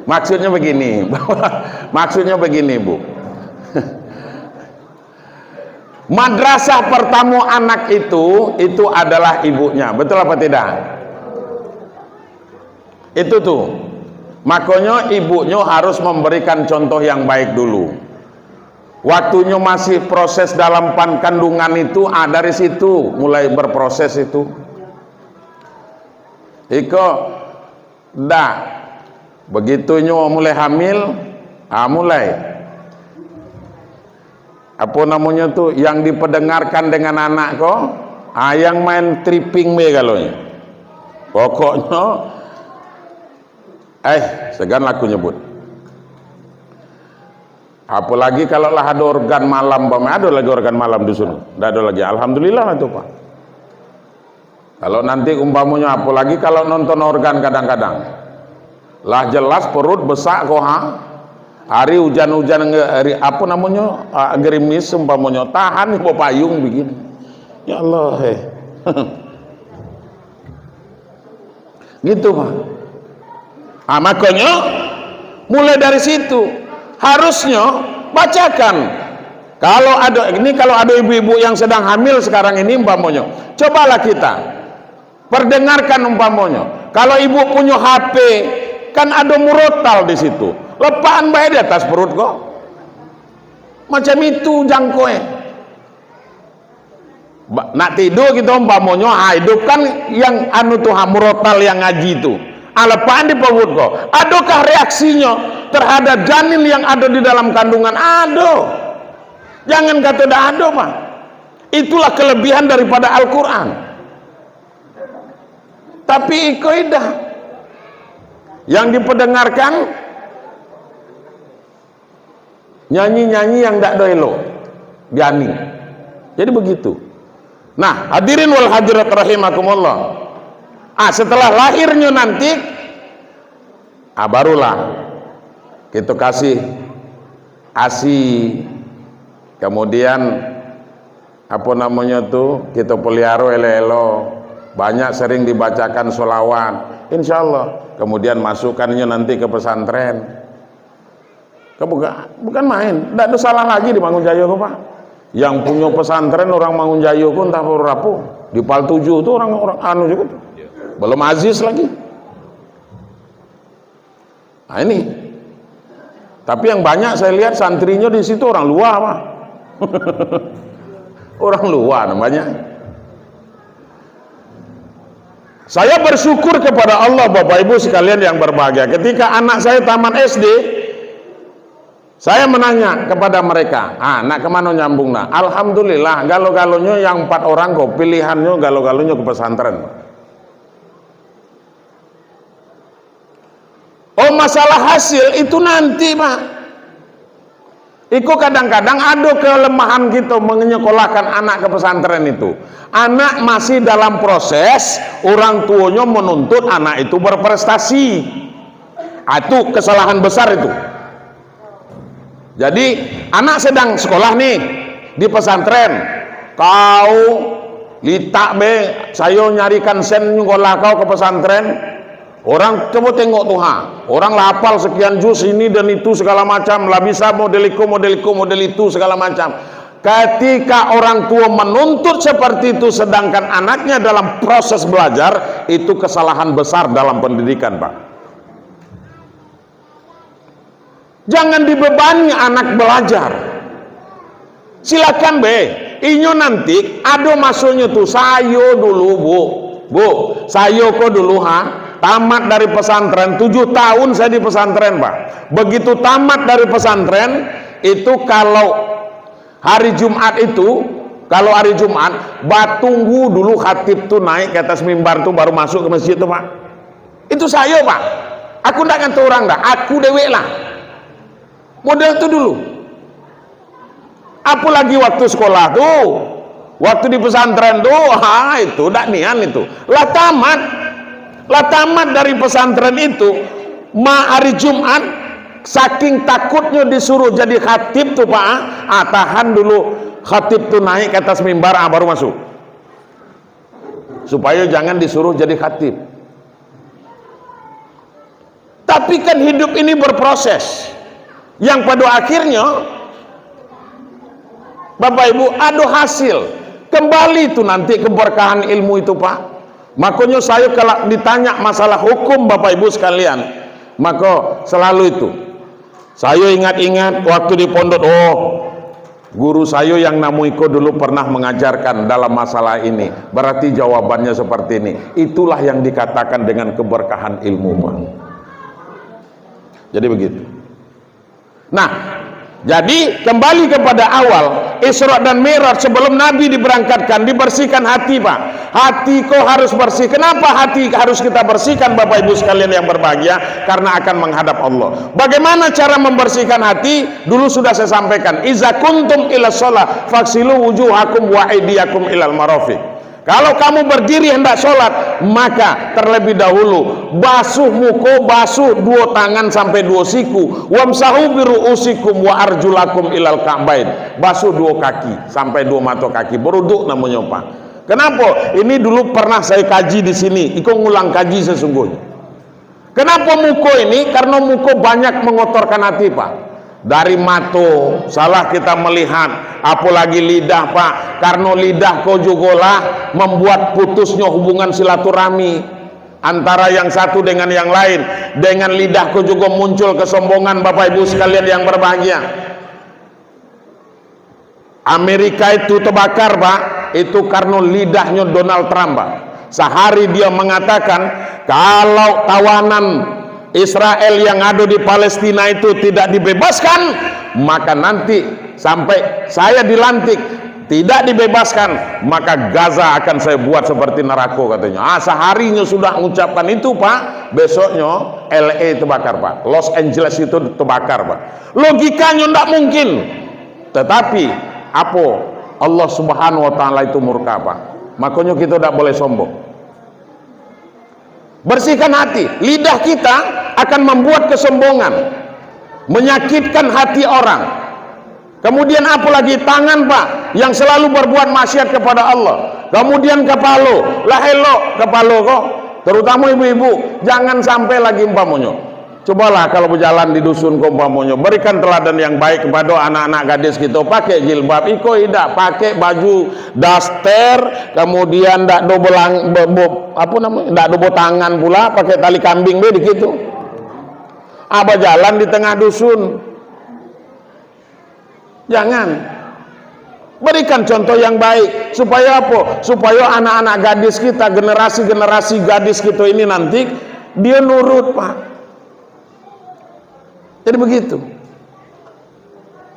Maksudnya begini, maksudnya begini Bu. Madrasah pertama anak itu adalah ibunya, betul apa tidak? Itu tuh. Makanya ibunya harus memberikan contoh yang baik dulu. Waktunya masih proses dalam kandungan itu, dari situ mulai berproses itu. Iko dah begitunya mulai hamil, mulai apa namanya tuh yang diperdengarkan dengan anak kok, yang main tripping me kalau pokoknya segan laku nyebut. Apalagi kalau lah ada organ malam, ada lagi organ malam di sini. Tidak ada lagi. Alhamdulillah itu Pak. Kalau nanti umpamanya, apalagi kalau nonton organ kadang-kadang, lah jelas perut besar kok hari hujan-hujan apa namanya gerimis umpamanya tahan bawa payung begini. Ya Allah gitu Pak. Makanya mulai dari situ harusnya bacakan. Kalau ada ibu-ibu yang sedang hamil sekarang ini umpamanya, cobalah kita perdengarkan umpamanya. Kalau ibu punya HP kan ada murotal di situ, lepaan baik di atas perut kok, macam itu jangkauan. Nak tidur kita umpamanya hidup kan yang murotal yang ngaji itu. Alepaan di perut kok. Adakah reaksinya terhadap janin yang ada di dalam kandungan? Ada. Jangan kata tidak ada Pak. Itulah kelebihan daripada Al-Quran. Tapi ikoidah yang diperdengarkan nyanyi-nyanyi yang tidak doelo jani. Jadi begitu. Nah hadirin wal hadirat rahimakumullah. Setelah lahirnya nanti barulah kita kasih ASI, kemudian apa namanya tuh kita pelihara elo-elo, banyak sering dibacakan sholawat, insya Allah. Kemudian masukkannya nanti ke pesantren. Bukan main, tidak ada salah lagi di Mangunjaya kok Pak. Yang punya pesantren orang Mangunjaya pun entah berapa di Pal 7 itu orang-orang juga belum aziz lagi. Nah ini. Tapi yang banyak saya lihat santrinya di situ orang luar Pak. Orang luar namanya. Saya bersyukur kepada Allah Bapak Ibu sekalian yang berbahagia. Ketika anak saya tamat SD, saya menanya kepada mereka, nak kemana nyambung nak? Alhamdulillah, galo-galonya yang 4 orang kok, pilihannya galo-galonya ke pesantren. Masalah hasil itu nanti Pak. Iku kadang-kadang ada kelemahan kita menyekolahkan anak ke pesantren itu. Anak masih dalam proses, orang tuanya menuntut anak itu berprestasi. Itu kesalahan besar itu. Jadi anak sedang sekolah nih di pesantren, kau litak be, saya nyarikan sen nyekolah kau ke pesantren. Orang coba tengok tuh orang hafal sekian juz ini dan itu segala macam, lah bisa model itu segala macam. Ketika orang tua menuntut seperti itu sedangkan anaknya dalam proses belajar, itu kesalahan besar dalam pendidikan, Pak. Jangan dibebani anak belajar. Silakan be, inyo nanti ada masuknya tuh, saya dulu bu, saya kok dulu tamat dari pesantren, 7 tahun saya di pesantren, Pak. Begitu tamat dari pesantren itu, kalau hari Jumat itu, tunggu dulu khatib tuh naik ke atas mimbar tuh baru masuk ke masjid tuh, Pak. Itu saya, Pak. Aku ndak ngantuk orang dah, aku dewek lah. Model itu dulu. Apalagi waktu sekolah tuh, waktu di pesantren tuh, itu dak nian itu. Lah tamat dari pesantren itu, hari Jumat, saking takutnya disuruh jadi khatib tuh, Pak. Tahan dulu khatib tuh naik ke atas mimbar, baru masuk. Supaya jangan disuruh jadi khatib. Tapi kan hidup ini berproses, yang pada akhirnya Bapak Ibu ada hasil. Kembali tuh nanti keberkahan ilmu itu, Pak. Makanya saya kalau ditanya masalah hukum Bapak Ibu sekalian, maka selalu itu saya ingat-ingat waktu di pondok, guru saya yang namuiko dulu pernah mengajarkan dalam masalah ini, berarti jawabannya seperti ini. Itulah yang dikatakan dengan keberkahan ilmu, Pak. Jadi begitu. Nah, jadi kembali kepada awal Isra dan Mi'raj, sebelum Nabi diberangkatkan dibersihkan hati, Pak. Hati kok harus bersih. Kenapa hati harus kita bersihkan, Bapak Ibu sekalian yang berbahagia? Karena akan menghadap Allah. Bagaimana cara membersihkan hati? Dulu sudah saya sampaikan, iza kuntum ila sholat faksilu wujuhakum wa aydiyakum ilal marafiq. Kalau kamu berdiri hendak sholat, maka terlebih dahulu basuh muka, basuh 2 tangan sampai 2 siku. Wamsahu biru'usikum wa arjulakum ilal ka'bain. Basuh 2 kaki sampai 2 mata kaki. Beruduk namanya, Pak. Kenapa? Ini dulu pernah saya kaji di sini. Iko ngulang kaji sesungguhnya. Kenapa muka ini? Karena muka banyak mengotorkan hati, Pak. Dari mata salah kita melihat, apalagi lidah, Pak. Karena lidah kau juga lah membuat putusnya hubungan silaturahmi antara yang satu dengan yang lain. Dengan lidah kau juga muncul kesombongan, Bapak Ibu sekalian yang berbahagia. Amerika itu terbakar, Pak, itu karena lidahnya Donald Trump, Pak. Sehari dia mengatakan kalau tawanan Israel yang ada di Palestina itu tidak dibebaskan, maka nanti sampai saya dilantik tidak dibebaskan, maka Gaza akan saya buat seperti neraka, katanya. Seharinya sudah mengucapkan itu, Pak. Besoknya LA terbakar, Pak. Los Angeles itu terbakar, Pak. Logikanya tidak mungkin. Tetapi apa? Allah Subhanahu wa taala itu murka, Pak. Makanya kita tidak boleh sombong. Bersihkan hati. Lidah kita akan membuat kesombongan, menyakitkan hati orang. Kemudian apalagi tangan, Pak, yang selalu berbuat maksiat kepada Allah. Kemudian kepala, lah elok kepala kok. Terutama ibu-ibu, jangan sampai lagi umpamanya. Cobalah kalau berjalan di dusun umpamanya, berikan teladan yang baik kepada anak-anak gadis gitu. Pakai jilbab, iko tidak pakai baju daster, kemudian ndak dobelang ndak dobo tangan pula, pakai tali kambing be gitu. Apa jalan di tengah dusun? Jangan. Berikan contoh yang baik supaya apa? Supaya anak-anak gadis kita, generasi-generasi gadis kita ini nanti dia nurut, Pak. Jadi begitu.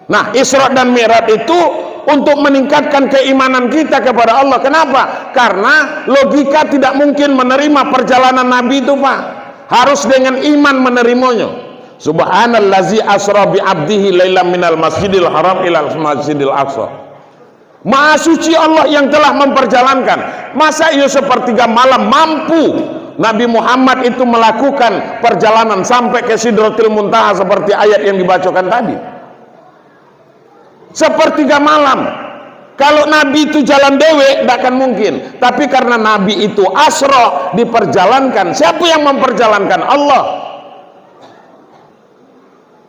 Nah, Isra dan Mi'raj itu untuk meningkatkan keimanan kita kepada Allah. Kenapa? Karena logika tidak mungkin menerima perjalanan Nabi itu, Pak. Harus dengan iman menerimanya. Subhanallazi asra bi 'abdihi lailan minal masjidil haram ilal masjidil aqsa. Maha suci Allah yang telah memperjalankan. Masa ia sepertiga malam mampu Nabi Muhammad itu melakukan perjalanan sampai ke Sidratil Muntaha seperti ayat yang dibacakan tadi? Sepertiga malam. Kalau Nabi itu jalan dewe, tidak akan mungkin. Tapi karena Nabi itu asra, diperjalankan. Siapa yang memperjalankan? Allah.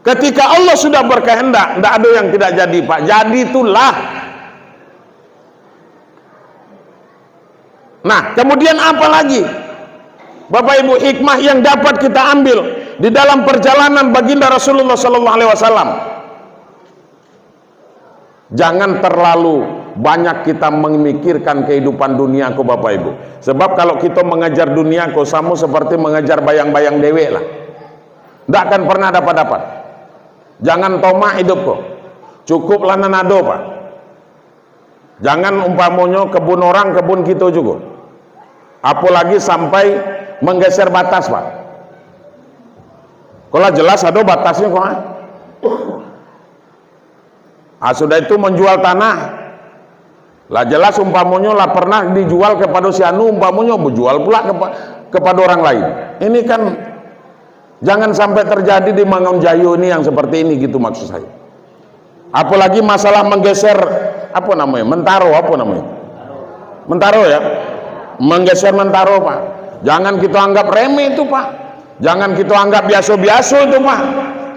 Ketika Allah sudah berkehendak, tidak ada yang tidak jadi, Pak. Jadi itulah. Nah, kemudian apa lagi? Bapak Ibu, hikmah yang dapat kita ambil di dalam perjalanan baginda Rasulullah SAW. Jangan terlalu banyak kita memikirkan kehidupan duniaku, Bapak Ibu. Sebab kalau kita mengejar duniaku, sama seperti mengejar bayang-bayang dewe lah. Tidak akan pernah dapat-dapat. Jangan tomah hidupku. Cukuplah nanado, Pak. Jangan umpamanya kebun orang, kebun kita juga. Apalagi sampai menggeser batas, Pak. Kalau jelas ada batasnya kok. Sudah itu menjual tanah. Lah jelas umpamanya lah pernah dijual kepada si anu, umpamanya berjual pula kepada orang lain. Ini kan jangan sampai terjadi di Mangunjayo ini yang seperti ini, gitu maksud saya. Apalagi masalah menggeser apa namanya? Mentaro, apa namanya? Mentaro ya. Menggeser mentaro, Pak. Jangan kita anggap remeh itu, Pak. Jangan kita anggap biasa-biasa itu, Pak.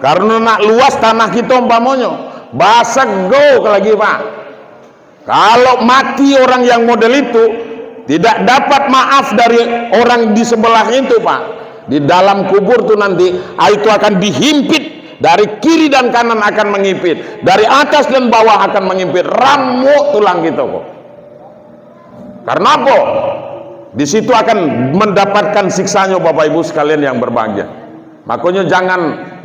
Karena nak luas tanah kita umpamanya, basego lagi, Pak. Kalau mati orang yang model itu, tidak dapat maaf dari orang di sebelahnya itu, Pak. Di dalam kubur tuh nanti itu akan dihimpit, dari kiri dan kanan akan mengimpit, dari atas dan bawah akan mengimpit, ramuk tulang kita kok. Karena apa? Di situ akan mendapatkan siksanya, Bapak Ibu sekalian yang berbahagia. Makanya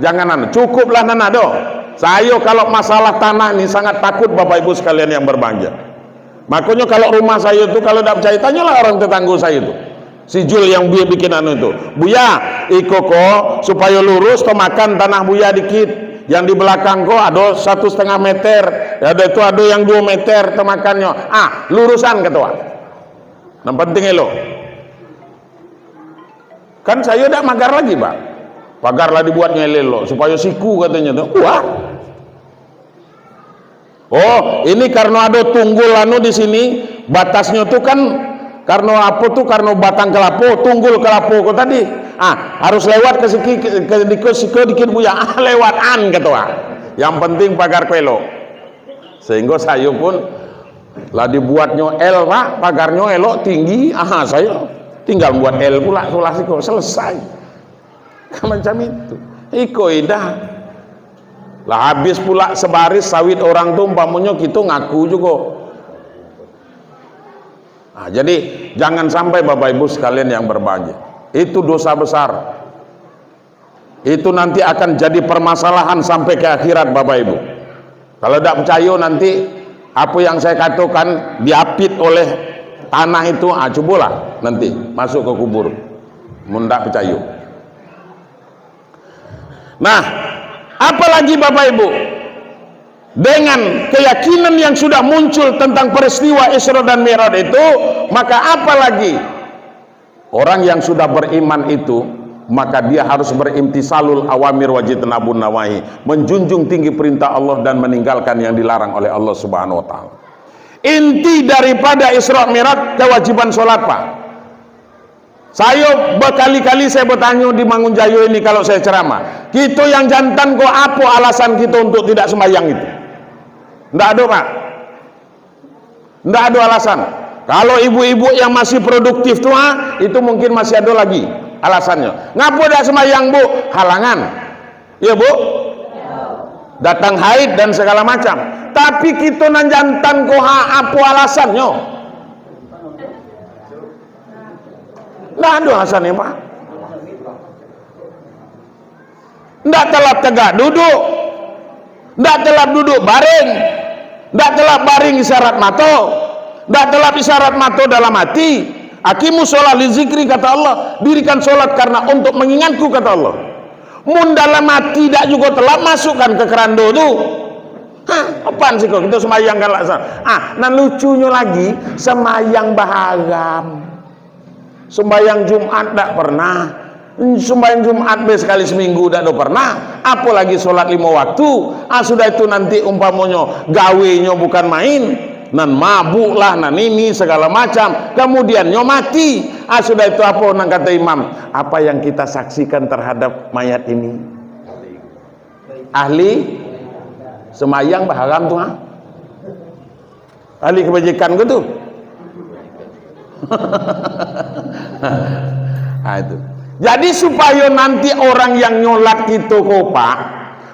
jangan cukuplah nanado. Saya kalau masalah tanah ini sangat takut, Bapak Ibu sekalian yang berbahagia. Makanya kalau rumah saya itu kalau tidak percaya, tanyalah orang tetangga saya itu. Si Jul yang Buya bikin anu itu. Buya, kok supaya lurus to makan tanah Buya dikit. Yang di belakang kok ada 1,5 meter. Ada yang 2 meter to makannya. Lurusan ketua. Yang penting elo. Kan saya tidak magar lagi, Pak. Pagarlah dibuatnya lelo supaya siku katanya tuh. Wah. Oh, ini karena ada tunggul anu di sini, batasnya tuh kan karena apa tuh? Karena batang kelapa, tunggul kelapa kok tadi. Harus lewat ke dikit Buya. Lewatan ketua. Yang penting pagar kwelo. Sehingga saya pun lah dibuatnya L, Pak, pagarnya elok tinggi. Saya tinggal buat L pula, sulasi kok selesai. Macam itu. Iko indah. Lah habis pula sebaris sawit orang tuh umpamanya kita ngaku juga. Jadi jangan sampai Bapak Ibu sekalian yang berbahagia. Itu dosa besar. Itu nanti akan jadi permasalahan sampai ke akhirat, Bapak Ibu. Kalau tidak percaya nanti apa yang saya katakan diapit oleh tanah itu, cobalah nanti masuk ke kubur. Mundak percaya. Nah, apalagi Bapak Ibu, dengan keyakinan yang sudah muncul tentang peristiwa Isra dan Mi'raj itu, maka apalagi orang yang sudah beriman itu, maka dia harus berimtisalul awamir wajitnabun nawahi, menjunjung tinggi perintah Allah dan meninggalkan yang dilarang oleh Allah Subhanahu wa taala. Inti daripada Isra Mi'raj kewajiban sholat, Pak. Saya berkali-kali saya bertanya di Mangunjayo ini kalau saya ceramah, kita yang jantan kok apa alasan kita untuk tidak sembahyang itu? Tidak ada, Pak. Tidak ada alasan. Kalau ibu-ibu yang masih produktif tuh, itu mungkin masih ada lagi alasannya. Ngapa tidak sembahyang, Bu? Halangan. Ya, Bu? Datang haid dan segala macam. Tapi kita nan jantan kok apa alasannya? Tidak ada alasannya, Pak. Tidak telat tegak duduk, tidak telat duduk baring, tidak telat baring isyarat mata, tidak telat isyarat mata dalam hati. Aqimus sholat li zikri, kata Allah. Dirikan sholat karena untuk mengingatku, kata Allah. mun dalam mati dak juga telah masukkan ke kerando tu. Hah, apaan sih kok kita semayang kan laksana. Nah lucunya lagi, semayang baharam, sembahyang Jumat dak pernah, sembahyang Jumat sekali seminggu dak pernah, apalagi sholat 5 waktu. Sudah itu nanti umpamanya gawenya bukan main, nan mabuk lah, nan ini segala macam, kemudian mati. Sudah itu apa nang kata imam, apa yang kita saksikan terhadap mayat ini? Ahli semayang baharam tuh, ahli kebajikan gitu. Itu. Jadi supaya nanti orang yang nyolak itu Pak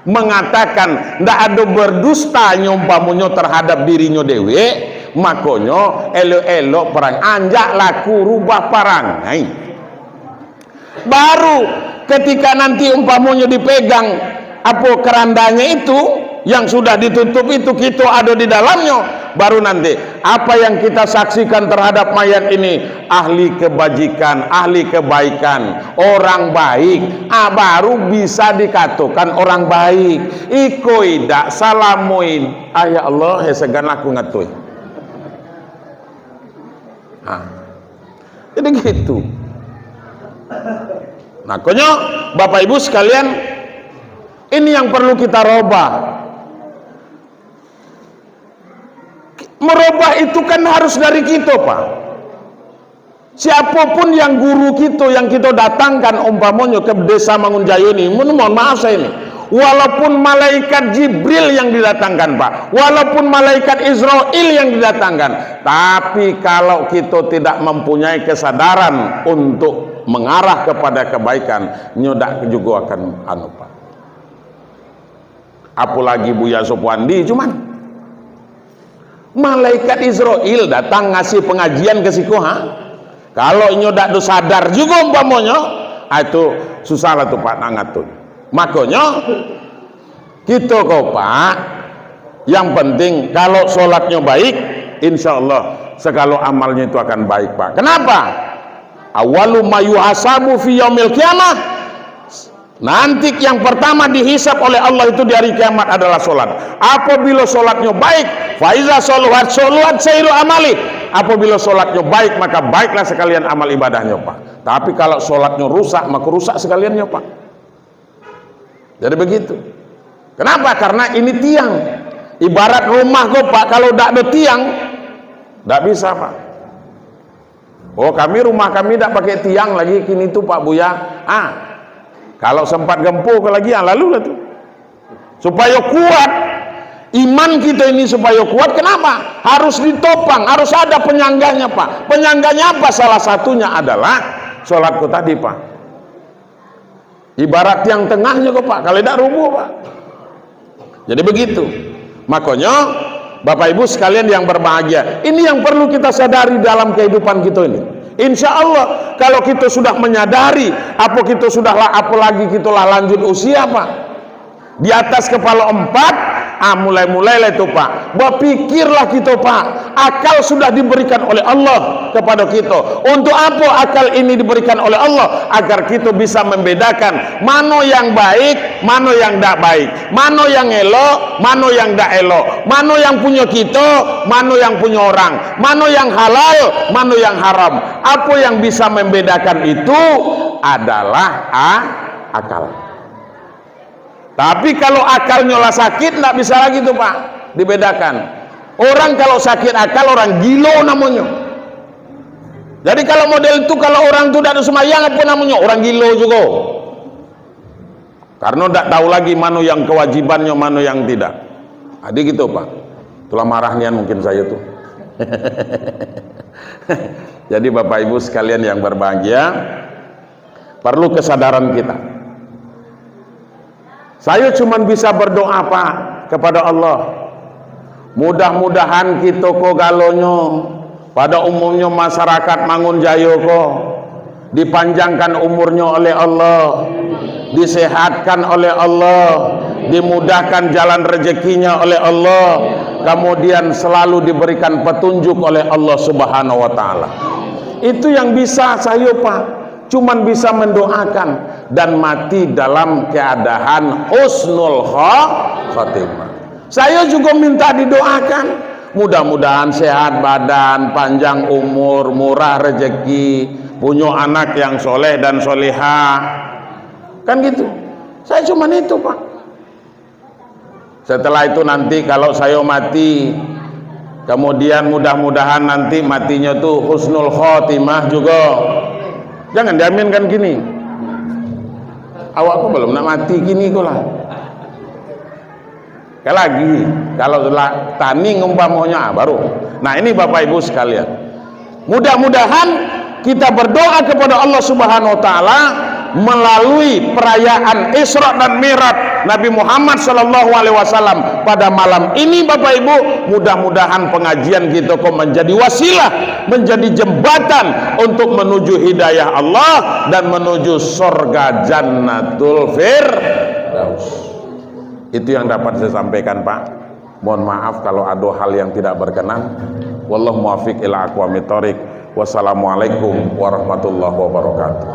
mengatakan ndak ada berdusta nyompamunyo terhadap dirinya dewe, makonyo elok-elok perang anjak laku rubah parangai. Baru ketika nanti umpamunyo dipegang apa kerandanya itu yang sudah ditutup itu, kita ada di dalamnya, baru nanti apa yang kita saksikan terhadap mayat ini ahli kebajikan, ahli kebaikan, orang baik, baru bisa dikatakan orang baik. Iko dak salamuin, ya Allah segan aku ngatuy. Jadi gitu. Makanya Bapak Ibu sekalian, ini yang perlu kita robah. Merubah itu kan harus dari kita Pak. Siapapun yang guru kita yang kita datangkan umpamanya ke desa Mangunjaya ini, mohon maaf saya ini, walaupun malaikat Jibril yang didatangkan Pak, walaupun malaikat Israel yang didatangkan, tapi kalau kita tidak mempunyai kesadaran untuk mengarah kepada kebaikan, nyodak juga akan Pak. Apalagi Buya Sopwandi, cuman malaikat Israel datang ngasih pengajian ke siku, kalau nyodak do sadar juga umpamanya, itu susah lah tuh Pak nangatun. Makanya kita kok Pak, yang penting kalau sholatnya baik, insya Allah segala amalnya itu akan baik Pak. Kenapa? Awalu mayuhasabu fi yaumil qiyamah, nanti yang pertama dihisap oleh Allah itu di hari kiamat adalah sholat. Apabila sholatnya baik, faiza sholuhat seiru amali, apabila sholatnya baik maka baiklah sekalian amal ibadahnya Pak. Tapi kalau sholatnya rusak maka rusak sekaliannya Pak. Jadi begitu. Kenapa? Karena ini tiang. Ibarat rumah kok Pak, kalau tidak ada tiang tidak bisa Pak. Oh rumah kami tidak pakai tiang lagi kini tuh Pak Buya. Kalau sempat gempur lagi lalu lah tuh. Supaya kuat iman kita ini, supaya kuat, kenapa? Harus ditopang, harus ada penyangganya Pak. Penyangganya apa? Salah satunya adalah sholatku tadi Pak. Ibarat yang tengahnya kok Pak, kalau tidak rubuh Pak. Jadi begitu. Makanya Bapak Ibu sekalian yang berbahagia, ini yang perlu kita sadari dalam kehidupan kita ini. Insya Allah kalau kita sudah menyadari, kita sudah apalagi kita lanjut usia Pak, di atas kepala 4, mulai-mulai itu Pak, berpikirlah kita Pak, akal sudah diberikan oleh Allah kepada kita. Untuk apa akal ini diberikan oleh Allah? Agar kita bisa membedakan mana yang baik, mana yang tidak baik, mana yang elok, mana yang tidak elok, mana yang punya kita, mana yang punya orang, mana yang halal, mana yang haram. Apa yang bisa membedakan itu adalah akal. Tapi kalau akalnya lah sakit, tidak bisa lagi tuh Pak dibedakan. Orang kalau sakit akal, orang gila namanya. Jadi kalau model itu, kalau orang itu tidak semayang apa namanya? Orang gila juga. Karena tidak tahu lagi mana yang kewajibannya, mana yang tidak. Jadi gitu Pak. Itulah marahnya mungkin saya tuh. Jadi Bapak Ibu sekalian yang berbahagia, perlu kesadaran kita. Saya cuma bisa berdoa Pak kepada Allah, mudah-mudahan kita ko galonyo pada umumnya masyarakat Mangunjaya ko dipanjangkan umurnya oleh Allah, disehatkan oleh Allah, dimudahkan jalan rezekinya oleh Allah, kemudian selalu diberikan petunjuk oleh Allah Subhanahu wa Ta'ala. Itu yang bisa saya Pak, cuman bisa mendoakan. dan mati dalam keadaan husnul khotimah. Saya juga minta didoakan, mudah-mudahan sehat badan, panjang umur, murah rezeki, punya anak yang soleh dan solihah, kan gitu. Saya cuma itu, Pak. Setelah itu nanti kalau saya mati, kemudian mudah-mudahan nanti matinya tuh husnul khotimah juga. Jangan diaminkan gini, awakku belum nak mati gini kok lah. Sekali lagi, kalau tani ngumpamanya baru. Nah ini Bapak Ibu sekalian, mudah-mudahan kita berdoa kepada Allah Subhanahu Wa Taala melalui perayaan Isra dan Mi'raj Nabi Muhammad SAW pada malam ini. Bapak Ibu, mudah-mudahan pengajian kita kok menjadi wasilah, menjadi jembatan untuk menuju hidayah Allah dan menuju surga Jannatul Firdaus. Itu yang dapat saya sampaikan, Pak. Mohon maaf kalau ada hal yang tidak berkenan. Wallahu muwaffiq ila aqwamit thoriq. Wassalamualaikum warahmatullahi wabarakatuh.